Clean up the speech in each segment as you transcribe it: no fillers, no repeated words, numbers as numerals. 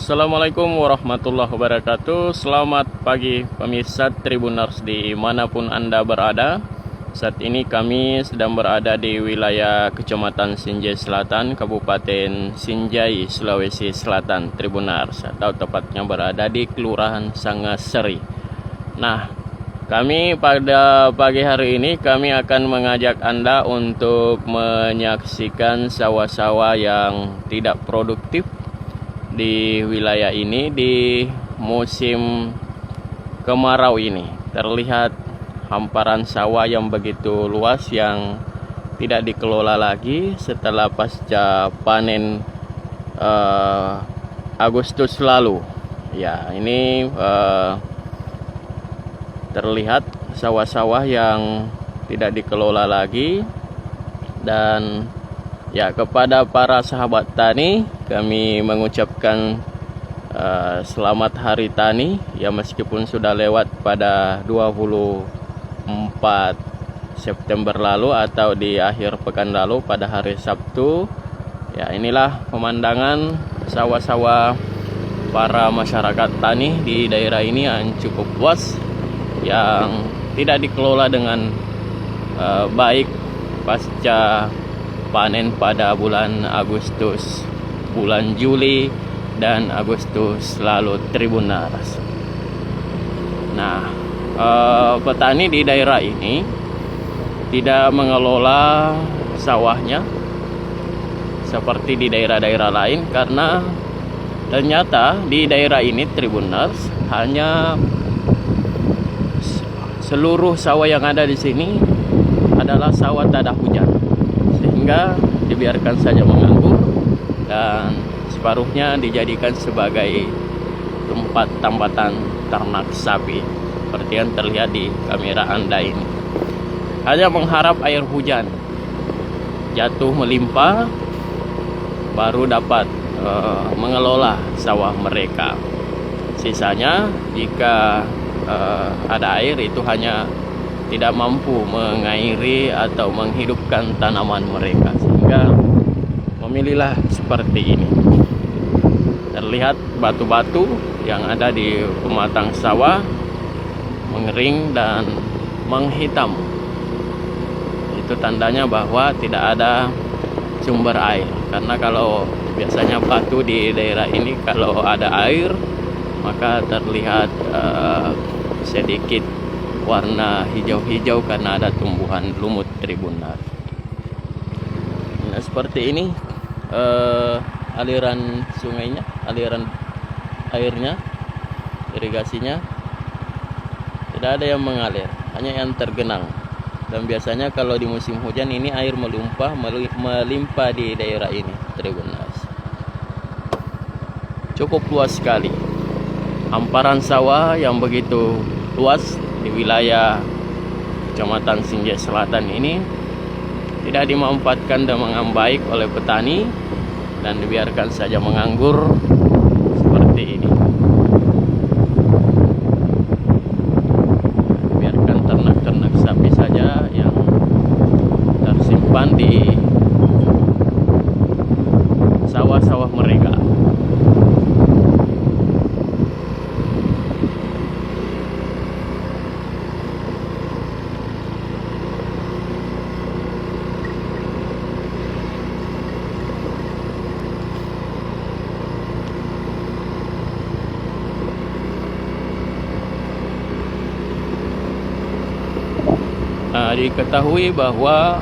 Assalamualaikum warahmatullahi wabarakatuh. Selamat pagi pemirsa Tribuners dimanapun Anda berada. Saat ini kami sedang berada di wilayah Kecamatan Sinjai Selatan, Kabupaten Sinjai, Sulawesi Selatan, Tribuners, atau tepatnya berada di Kelurahan Sangaseri. Nah, kami pada pagi hari ini kami akan mengajak Anda untuk menyaksikan sawah-sawah yang tidak produktif di wilayah ini di musim kemarau ini. Terlihat hamparan sawah yang begitu luas yang tidak dikelola lagi setelah pasca panen Agustus lalu. Ya, ini terlihat sawah-sawah yang tidak dikelola lagi. Dan ya, kepada para sahabat tani kami mengucapkan selamat hari tani ya, meskipun sudah lewat pada 24 September lalu atau di akhir pekan lalu pada hari Sabtu. Ya, inilah pemandangan sawah-sawah para masyarakat tani di daerah ini yang cukup luas, yang tidak dikelola dengan baik pasca panen pada bulan Agustus, bulan Juli dan Agustus lalu, Tribuners. Nah, petani di daerah ini tidak mengelola sawahnya seperti di daerah-daerah lain, karena ternyata di daerah ini, Tribuners, hanya seluruh sawah yang ada di sini adalah sawah tak ada hujan, sehingga dibiarkan saja menganggur dan separuhnya dijadikan sebagai tempat tambatan ternak sapi seperti yang terlihat di kamera Anda ini. Hanya mengharap air hujan jatuh melimpah baru dapat mengelola sawah mereka. Sisanya jika ada air, itu hanya tidak mampu mengairi atau menghidupkan tanaman mereka, sehingga memilihlah seperti ini. Terlihat batu-batu yang ada di pematang sawah mengering dan menghitam. Itu tandanya bahwa tidak ada sumber air, karena kalau biasanya batu di daerah ini kalau ada air maka terlihat sedikit warna hijau-hijau karena ada tumbuhan lumut, Tribuners. Nah, seperti ini aliran sungainya, aliran airnya, irigasinya tidak ada yang mengalir, hanya yang tergenang. Dan biasanya kalau di musim hujan ini air melimpah di daerah ini, Tribuners. Cukup luas sekali hamparan sawah yang begitu luas di wilayah Kecamatan Sinjai Selatan ini tidak dimanfaatkan dengan baik oleh petani dan dibiarkan saja menganggur seperti ini. Biarkan ternak-ternak sapi saja yang tersimpan di sawah-sawah mereka. Diketahui bahwa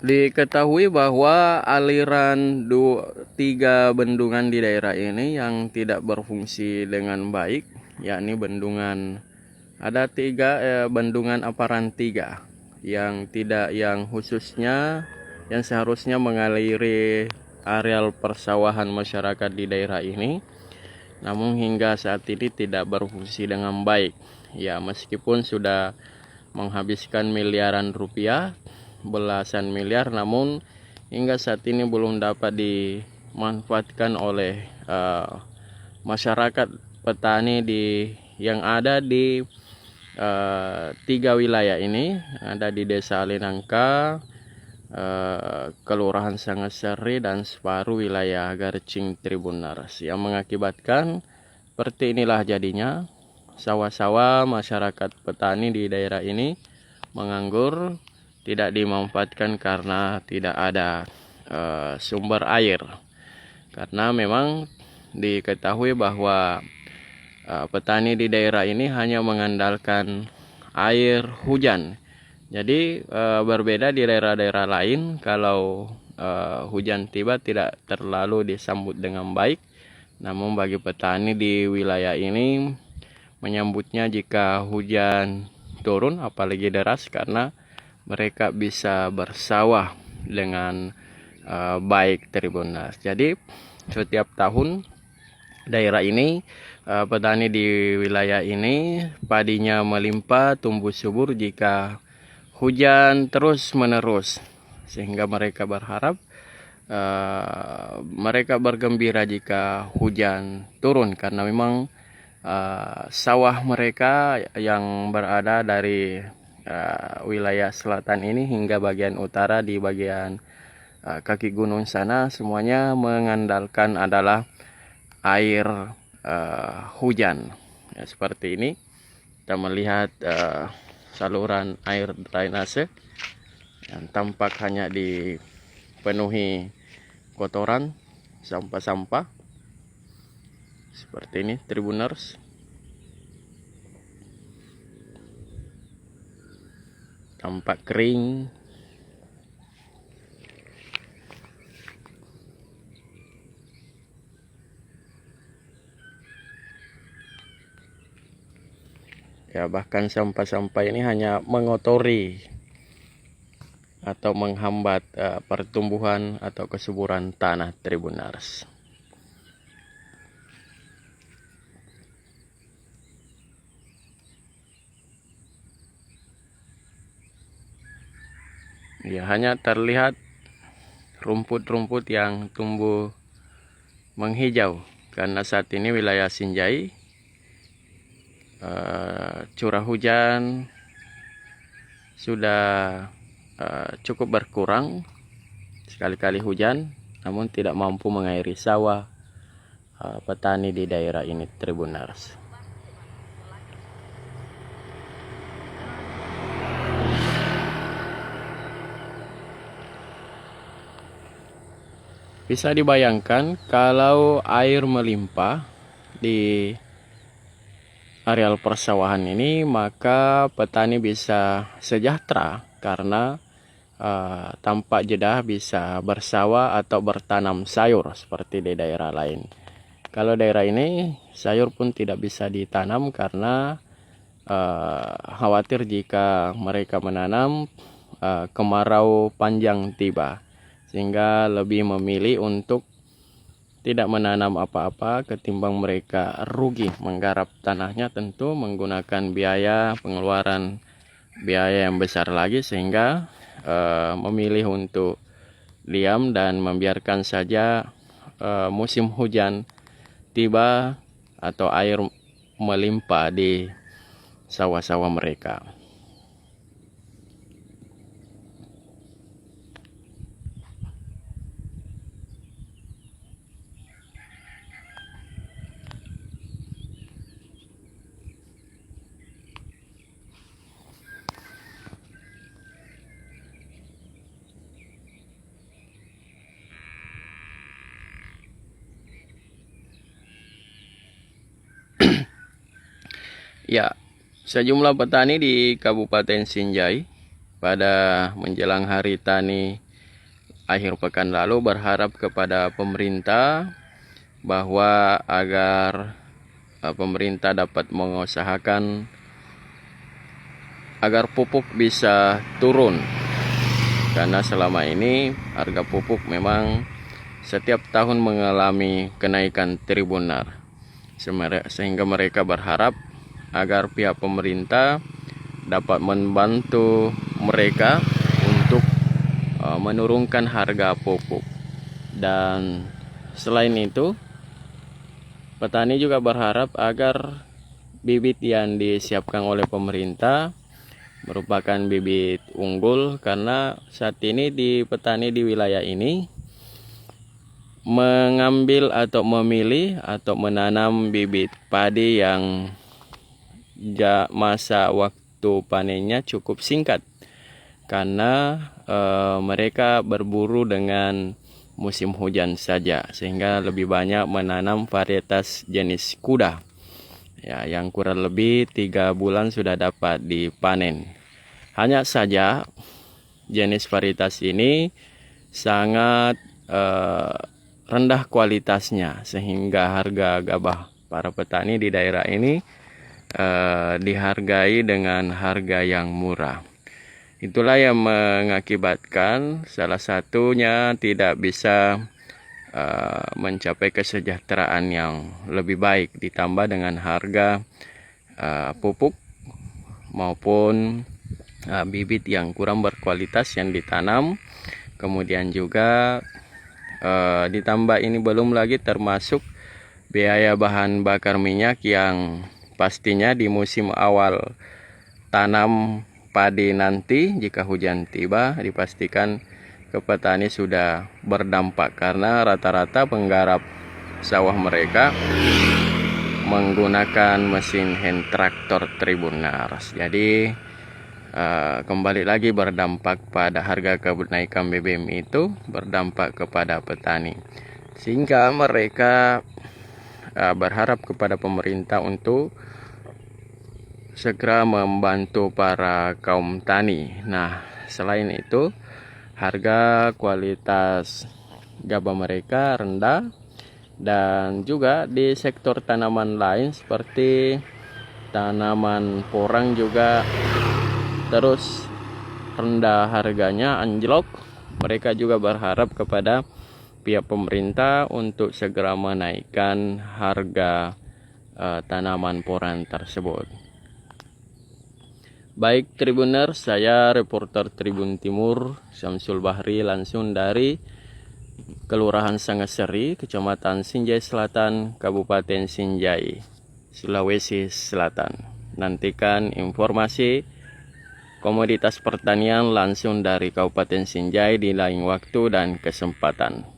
Diketahui bahwa aliran tiga bendungan di daerah ini yang tidak berfungsi dengan baik, yakni ada tiga bendungan Aparan 3 yang khususnya yang seharusnya mengaliri areal persawahan masyarakat di daerah ini, namun hingga saat ini tidak berfungsi dengan baik. Ya, meskipun sudah menghabiskan miliaran rupiah, belasan miliar, namun hingga saat ini belum dapat dimanfaatkan oleh masyarakat petani yang ada di tiga wilayah ini. Ada di Desa Alinangka, Kelurahan Sangasari, dan separuh wilayah Garcing Tribunars, yang mengakibatkan seperti inilah jadinya sawah-sawah masyarakat petani di daerah ini menganggur, tidak dimanfaatkan karena tidak ada sumber air. Karena memang diketahui bahwa petani di daerah ini hanya mengandalkan air hujan. Jadi berbeda di daerah-daerah lain, kalau hujan tiba tidak terlalu disambut dengan baik. Namun bagi petani di wilayah ini menyambutnya jika hujan turun, apalagi deras, karena mereka bisa bersawah dengan baik Tribunars. Jadi setiap tahun daerah ini, petani di wilayah ini padinya melimpah, tumbuh subur jika hujan terus menerus, sehingga mereka berharap mereka bergembira jika hujan turun, karena memang sawah mereka yang berada dari wilayah selatan ini hingga bagian utara, di bagian kaki gunung sana, semuanya mengandalkan adalah air hujan. Ya, seperti ini kita melihat saluran air drainase yang tampak hanya dipenuhi kotoran, sampah-sampah. Seperti ini Tribunars, tampak kering. Ya, bahkan sampah-sampah ini hanya mengotori atau menghambat pertumbuhan atau kesuburan tanah Tribunars. Ya, hanya terlihat rumput-rumput yang tumbuh menghijau, karena saat ini wilayah Sinjai curah hujan sudah cukup berkurang. Sekali-kali hujan namun tidak mampu mengairi sawah petani di daerah ini Tribunars. Bisa dibayangkan kalau air melimpah di areal persawahan ini, maka petani bisa sejahtera karena tanpa jeda bisa bersawah atau bertanam sayur seperti di daerah lain. Kalau daerah ini sayur pun tidak bisa ditanam karena khawatir jika mereka menanam kemarau panjang tiba, sehingga lebih memilih untuk tidak menanam apa-apa ketimbang mereka rugi menggarap tanahnya, tentu menggunakan pengeluaran biaya yang besar lagi, sehingga memilih untuk diam dan membiarkan saja musim hujan tiba atau air melimpah di sawah-sawah mereka. Ya, sejumlah petani di Kabupaten Sinjai pada menjelang Hari Tani akhir pekan lalu berharap kepada pemerintah bahwa agar pemerintah dapat mengusahakan agar pupuk bisa turun, karena selama ini harga pupuk memang setiap tahun mengalami kenaikan tribunar, sehingga mereka berharap agar pihak pemerintah dapat membantu mereka untuk menurunkan harga pupuk. Dan selain itu, petani juga berharap agar bibit yang disiapkan oleh pemerintah merupakan bibit unggul, karena saat ini petani di wilayah ini mengambil atau memilih atau menanam bibit padi yang masa waktu panennya cukup singkat, karena mereka berburu dengan musim hujan saja, sehingga lebih banyak menanam varietas jenis kuda ya, yang kurang lebih 3 bulan sudah dapat dipanen. Hanya saja jenis varietas ini sangat rendah kualitasnya, sehingga harga gabah para petani di daerah ini dihargai dengan harga yang murah. Itulah yang mengakibatkan salah satunya tidak bisa mencapai kesejahteraan yang lebih baik, ditambah dengan harga pupuk maupun bibit yang kurang berkualitas yang ditanam. Kemudian juga ditambah ini belum lagi termasuk biaya bahan bakar minyak yang pastinya di musim awal tanam padi nanti, jika hujan tiba, dipastikan ke petani sudah berdampak, karena rata-rata penggarap sawah mereka menggunakan mesin hand traktor Tribunars. Jadi kembali lagi berdampak pada harga kenaikan BBM itu, berdampak kepada petani, sehingga mereka berharap kepada pemerintah untuk segera membantu para kaum tani. Nah, selain itu, harga kualitas gabah mereka rendah, dan juga di sektor tanaman lain seperti tanaman porang juga terus rendah harganya, anjlok. Mereka juga berharap kepada pihak pemerintah untuk segera menaikkan harga tanaman porang tersebut. Baik Tribuners, saya reporter Tribun Timur Syamsul Bahri langsung dari Kelurahan Sangaseri, Kecamatan Sinjai Selatan, Kabupaten Sinjai, Sulawesi Selatan. Nantikan informasi komoditas pertanian langsung dari Kabupaten Sinjai di lain waktu dan kesempatan.